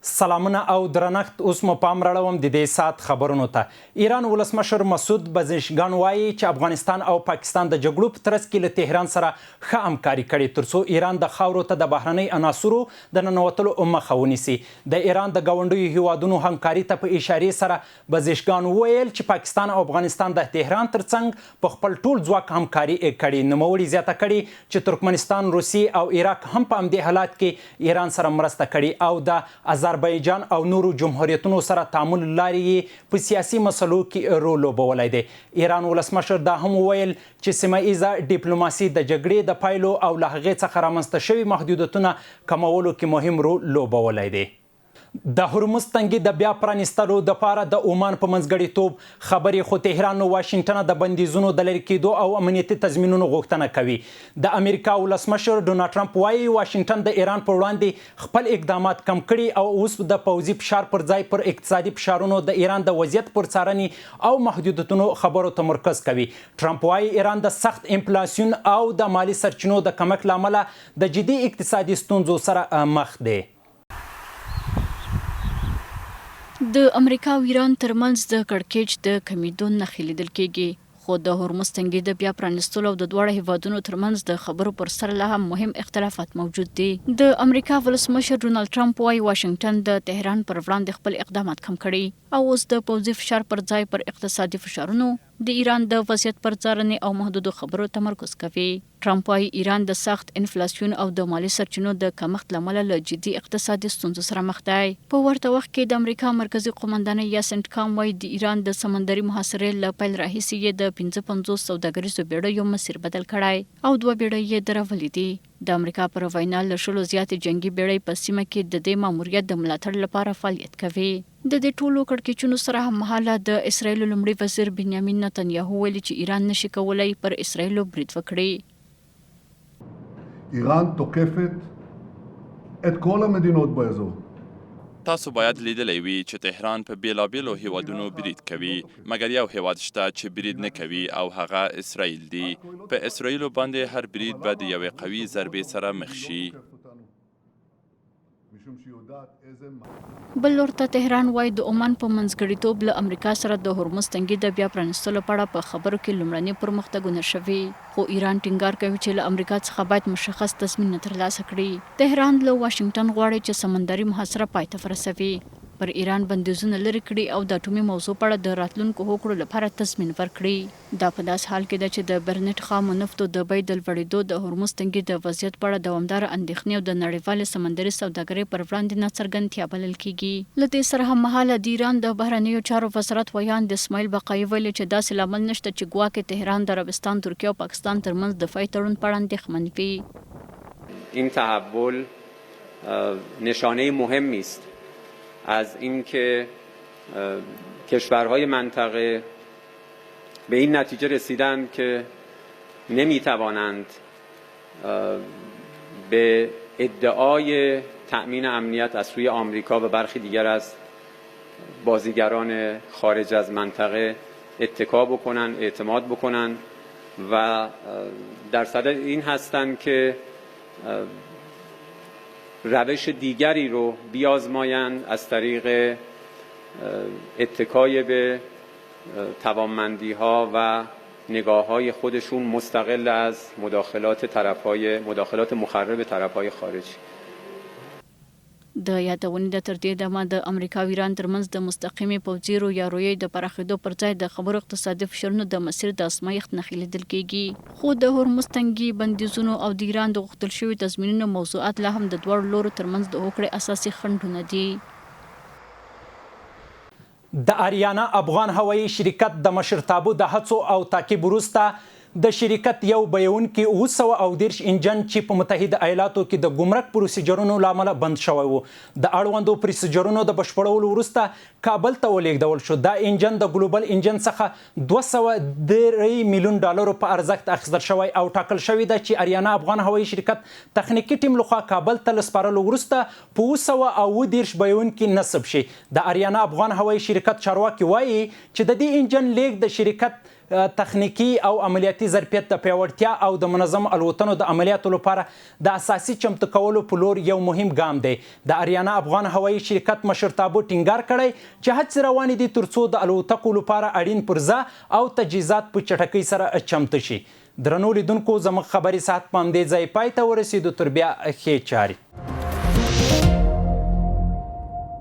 سلامونه او درنښت اوس مو پام راړوم د دې ساعت خبرونو ته ایران ولسمشر مسعود پزشکیان وایي چې افغانستان او پاکستان د جګړو په ترڅ کې له تهران سره ښه همکاري کړې ترڅو ایران د خاورو ته د بهرنۍ عناصرو د ننوتلو مخه ونیسي. د ایران د ګاونډیو هیوادونو همکاري ته په اشارې سره پزشکیان وویل چې پاکستان او افغانستان د تهران ترڅنګ په خپل ټول ځواک همکاري کړې. نوموړي زیاته کړې چې ترکمنستان، روسیې او عراق هم په همدې حالات کې ایران سره مرسته کړې او د آذربایجان او نورو جمهوریتونو سره تعامل لارې په سیاسي مسلو کې رول لوبولی دی. ایران ولسمشر دا هم وویل چې سیمه ایزه ډیپلوماسي د جګړې د پایلو او له هغې څخه رامنځته شوي محدودیتونه کمولو کې مهم رول لوبولی دی. د هرمز تنګي د بیا پرانیستلو دپاره د عمان په منځګړیتوب خبرې خو تهران او واشنګټن د بندیزونو د لرې کېدو او امنیتي تضمینونو غوښتنه کوي. د امریکا ولسمشر ډونالډ ټرمپ وایي واشنګټن د ایران پر وړاندې خپل اقدامات کم کړي او اوس د پوځي فشار پر ځای پر اقتصادي فشارونو د ایران د وضعیت پر څارنې او محدودیتونو خبرو تمرکز کوي. ټرمپ وایي ایران د سخت انفلاسیون او د مالی سرچینو د کمښت له امله د جدي اقتصادي ستونزو سره مخ دی. د امریکا او ایران ترمنځ د کړکېچ د کمیدو نښې لیدل کېږي، خو د هرمز تنګي د بیا پرانیستلو او د دواړو هیوادونو ترمنځ د خبرو پر سر لا هم مهم اختلافات موجود دي. د امریکا ولسمشر ډونالډ ټرمپ وایي واشنګټن د تهران پر وړاندې خپل اقدامات کم کړي او اوس د پوځي فشار پر ځای پر اقتصادي فشارونو د ایران د وضعیت پر څارنې او محدودو خبرو تمرکز کوي. ټرمپ وایي ایران د سخت انفلاسیون او د مالی سرچینو د کمښت له امله له جدي اقتصادي ستونزو سره مخ دی. په ورته وخت کې د امریکا مرکزي قومندانۍ یا سنټکام وایي د ایران د سمندري محاصرې له پیل راهیسې یې د 55 سوداګریزو بیړیو مسیر بدل کړی او 2 بیړۍ یې درولې دي. د امریکا پر وینا له 10 زیاتې جنگي بیړۍ په سیمه کې د دې ماموریت د ملاتړ لپاره فعالیت کوي. د دې ټولو کړکېچونو سره هممهاله د اسرایلو لومړي وزیر بنیامین نتنیاهو ویلي چې ایران نشي کولی پر اسرایلو برید وکړي. ایران تقفت את כל המדינות באזור. تاسو باید لیدلی وي چې تهران په بیلابیلو هیوادونو برید کوي، مګر یو هیواد شته چې برید نه کوي او هغه اسرائیل دی. په اسرائیلو باندې هر برید به د یوې قوي ضربې سره مخ شي. بل ورته تهران وایي د عمان په منځګړیتوب له امریکا سره د هرمز تنګي د بیا پرانیستلو په اړه په خبرو کې لومړني پرمختګونه شوي، خو ایران ټینګار کوي چې له امریکا څخه باید مشخص تصمیم ترلاسه کړي. تهران له واشنګټن غواړي چې سمندري محاصره پای ته ورسوي، پر ایران بندیزونه لرې کړي او د اټومي موضوع په اړه د راتلونکو هوکړو لپاره تضمین ورکړي. دا په داس حال کې ده چې د برنټ خامو نفتو د بیې د لوړېدو د هرمز تنګي د وضعیت په اړه دوامداره اندېښنې او د نړیوالې سمندري سوداګرۍ پر وړاندې ناڅرګندتیا بلل کېږي. له دې سره هممهاله د ایران د بهرنیو چارو وزارت ویان د اسماعیل بقایي ویلي چې داسې لامل نشته چې ګواکې تهران د عربستان، ترکیه او پاکستان ترمنځ دفاعي تړون په اړه اندېښمن وي. این تحول نشانه مهمی است از اینکه کشورهای منطقه به این نتیجه رسیدند که نمیتوانند به ادعای تأمین امنیت از سوی آمریکا و برخی دیگر از بازیگران خارج از منطقه اتکا بکنند، اعتماد بکنند و در صدد این هستند که روش دیگری رو بیازمایند از طریق اتکای به توانمندی‌ها و نگاه‌های خودشون مستقل از مداخلات مخرب طرف‌های خارجی. د یادونې د تر دې دمه د امریکا او ایران ترمنځ د مستقیمې پوځي رویارویۍ د پراخېدو پر ځای د خبرو اقتصادي فشارونو د مسیر د ازمایښت نښې لیدل کېږي، خو د هرمز تنګي بندیزونو او د ایران د غوښتل شوي تضمینونو موضوعات لا هم د دواړو لورو ترمنځ د هوکړې اساسي خنډونه دي. د آریانا افغان هوایي شرکت د مشرتابه د هڅو او تعقیب وروسته د شرکت یو بیونکي 920 انجن چې په متحده ایالاتو کې د ګمرک پروسیجرونو له امله بند شوی و، د اړوندو پروسیجرونو د بشپړولو وروسته کابل ته ولېږدول شو. دا انجن د ګلوبل انجن څخه 203 میلیون ډالرو په ارزښت اخیستل شوی او ټاکل شوی ده چې آریانا افغان هوایي شرکت تخنیکي ټیم لخوا کابل ته له سپارلو وروسته په 210 بیونکي نصب شي. د آریانا افغان هوایي شرکت چارواکي وایي چې د دې انجن لیږد د شرکت تخنیکی او عملیاتي ظرفیت د پیاوړتیا او د منظم الوتنو د عملیاتو لپاره د اساسي چمتو کولو په لور یو مهم ګام دی. د اریانا افغان هوایي شرکت مشرتابه ټینګار کړی چې هڅې روانې دي ترڅو د الوتکو لپاره اړین پرزه او تجهیزات په چټکۍ سره چمتو شي. درنو لیدونکو، زموږ خبري ساعت په همدې ځای پای ته ورسېدو. تر بیا ښې چارې.